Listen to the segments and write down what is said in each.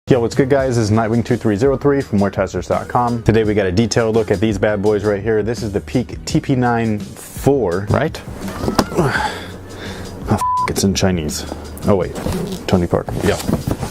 Yo, what's good guys? This is Nightwing2303 from WearTesters.com. Today we got a detailed look at these bad boys right here. This is the PEAK TP9-4, right? Oh, it's in Chinese. Oh wait, Tony Parker, yeah.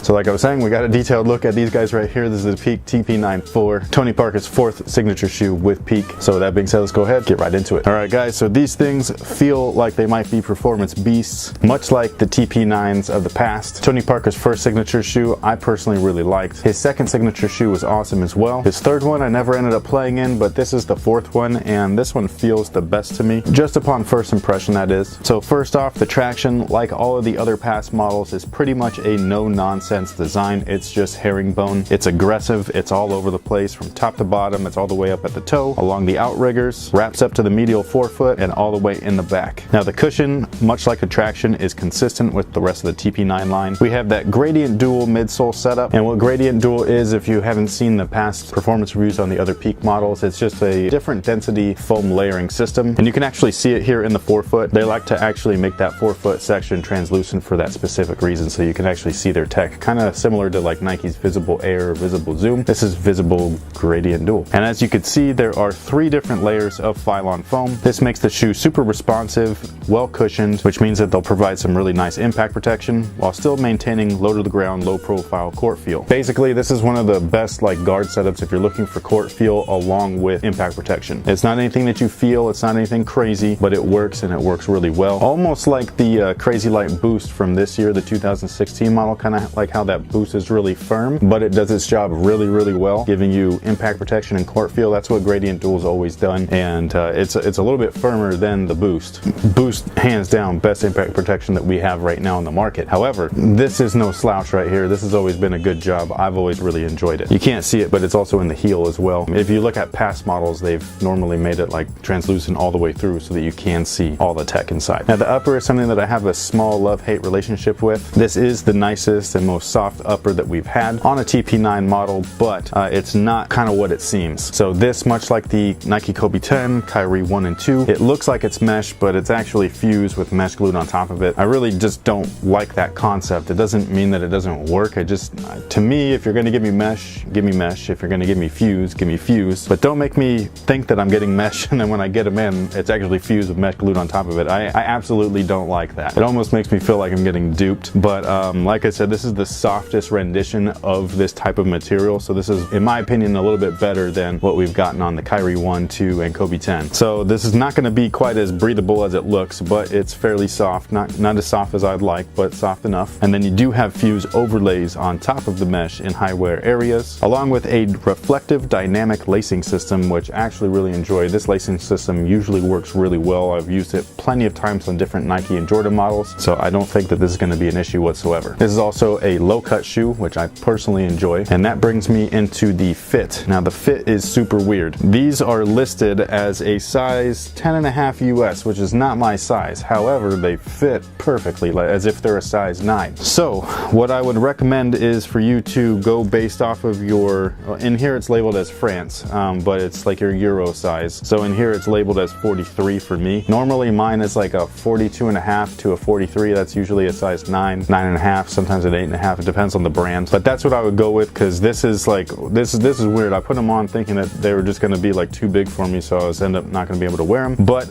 So like I was saying, we got a detailed look at these guys right here. This is the PEAK TP9-4, Tony Parker's fourth signature shoe with PEAK. So that being said, let's go ahead, get right into it. All right guys, so these things feel like they might be performance beasts, much like the TP9s of the past. Tony Parker's first signature shoe, I personally really liked. His second signature shoe was awesome as well. His third one I never ended up playing in, but this is the fourth one, and this one feels the best to me, just upon first impression that is. So first off, the traction, like all of the other past models, is pretty much a no-nonsense design. It's just herringbone. It's aggressive. It's all over the place from top to bottom. It's all the way up at the toe, along the outriggers, wraps up to the medial forefoot, and all the way in the back. Now the cushion, much like the traction, is consistent with the rest of the TP9 line. We have that gradient dual midsole setup, and what gradient dual is, if you haven't seen the past performance reviews on the other PEAK models, it's just a different density foam layering system, and you can actually see it here in the forefoot. They like to actually make that forefoot section translucent for that specific reason, so you can actually see their tech, kind of similar to like Nike's Visible Air or Visible Zoom. This is Visible Gradient Dual. And as you can see, there are 3 different layers of Phylon foam. This makes the shoe super responsive, well cushioned, which means that they'll provide some really nice impact protection while still maintaining low to the ground, low profile court feel. Basically, this is one of the best like guard setups if you're looking for court feel along with impact protection. It's not anything that you feel, it's not anything crazy, but it works, and it works really well. Almost like the Crazy Light Boost from this year, the 2016 model, kind of like how that boost is really firm, but it does its job really well, giving you impact protection and court feel. That's what Gradient Dual's always done, and it's a little bit firmer than the Boost. Boost, hands down, best impact protection that we have right now in the market. However, this is no slouch right here. This has always been a good job. I've always really enjoyed it. You can't see it, but it's also in the heel as well. If you look at past models, they've normally made it like translucent all the way through so that you can see all the tech inside. Now the upper is something that I have a small love-hate relationship with. This is the nicest and most soft upper that we've had on a TP9 model, but it's not kind of what it seems. So this, much like the Nike Kobe 10, Kyrie 1 and 2, it looks like it's mesh, but it's actually fused with mesh glued on top of it. I really just don't like that concept. It doesn't mean that it doesn't work. To me, if you're going to give me mesh, give me mesh. If you're going to give me fuse, give me fuse. But don't make me think that I'm getting mesh and then when I get them in, it's actually fused with mesh glued on top of it. I absolutely don't like that. It almost makes me feel like I'm getting duped. But like I said, this is the softest rendition of this type of material, so this is, in my opinion, a little bit better than what we've gotten on the Kyrie 1, 2, and Kobe 10. So this is not going to be quite as breathable as it looks, but it's fairly soft. Not as soft as I'd like, but soft enough. And then you do have fuse overlays on top of the mesh in high wear areas, along with a reflective dynamic lacing system, which I actually really enjoy. This lacing system usually works really well. I've used it plenty of times on different Nike and Jordan models, so I don't think that this is going to be an issue whatsoever. This is also a low cut shoe, which I personally enjoy, and that brings me into the fit. Now the fit is super weird. These are listed as a size 10.5 US, which is not my size. However, they fit perfectly, like as if they're a size 9. So what I would recommend is for you to go based off of your, in here it's labeled as France, but it's like your Euro size. So in here it's labeled as 43 for me. Normally mine is like a 42.5 to a 43. That's usually a size 9, 9.5, sometimes an 8.5. It depends on the brand, but that's what I would go with, because this is like, this is weird. I put them on thinking that they were just going to be like too big for me, so I was end up not going to be able to wear them. But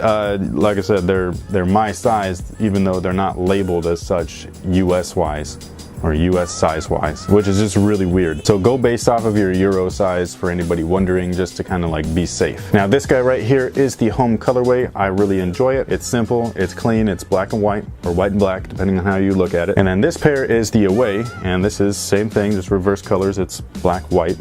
like I said, they're my size, even though they're not labeled as such US wise or US size wise, which is just really weird. So go based off of your Euro size for anybody wondering, just to kind of like be safe. Now this guy right here is the home colorway. I really enjoy it. It's simple, it's clean, it's black and white, or white and black depending on how you look at it. And then this pair is the away, and this is same thing, just reverse colors. It's black, white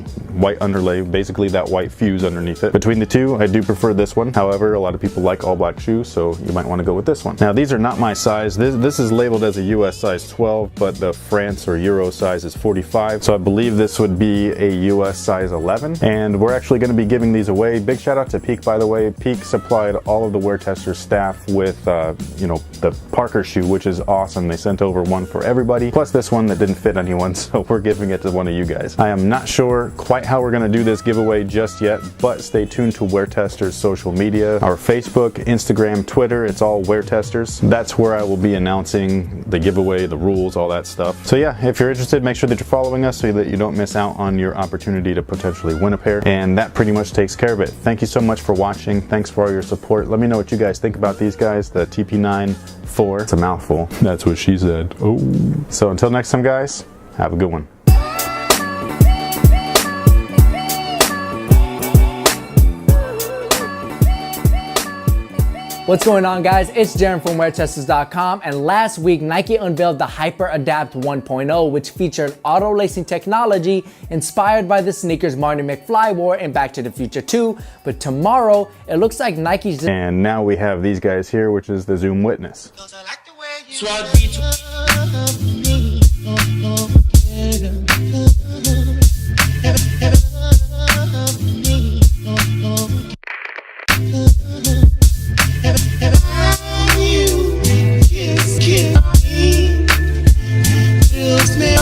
underlay, basically that white fuse underneath it. Between the two, I do prefer this one. However, a lot of people like all black shoes, so you might want to go with this one. Now these are not my size. This is labeled as a US size 12, but the France or Euro size is 45, so I believe this would be a US size 11, and we're actually going to be giving these away. Big shout out to PEAK, by the way. PEAK supplied all of the Wear Testers staff with you know, the Parker shoe, which is awesome. They sent over one for everybody, plus this one that didn't fit anyone, so we're giving it to one of you guys. I am not sure quite how we're going to do this giveaway just yet, but stay tuned to Wear Testers social media, our Facebook, Instagram, Twitter. It's all Wear Testers. That's where I will be announcing the giveaway, the rules, all that stuff. So So yeah, if you're interested, make sure that you're following us so that you don't miss out on your opportunity to potentially win a pair. And that pretty much takes care of it. Thank you so much for watching. Thanks for all your support. Let me know what you guys think about these guys, the TP9-4. It's a mouthful. That's what she said. Oh. So until next time, guys, have a good one. What's going on, guys? It's Jaren from WearTesters.com, and last week Nike unveiled the Hyper Adapt 1.0, which featured auto lacing technology inspired by the sneakers Marty McFly wore in Back to the Future 2. But tomorrow, it looks like Nike's... And now we have these guys here, which is the Zoom Witness.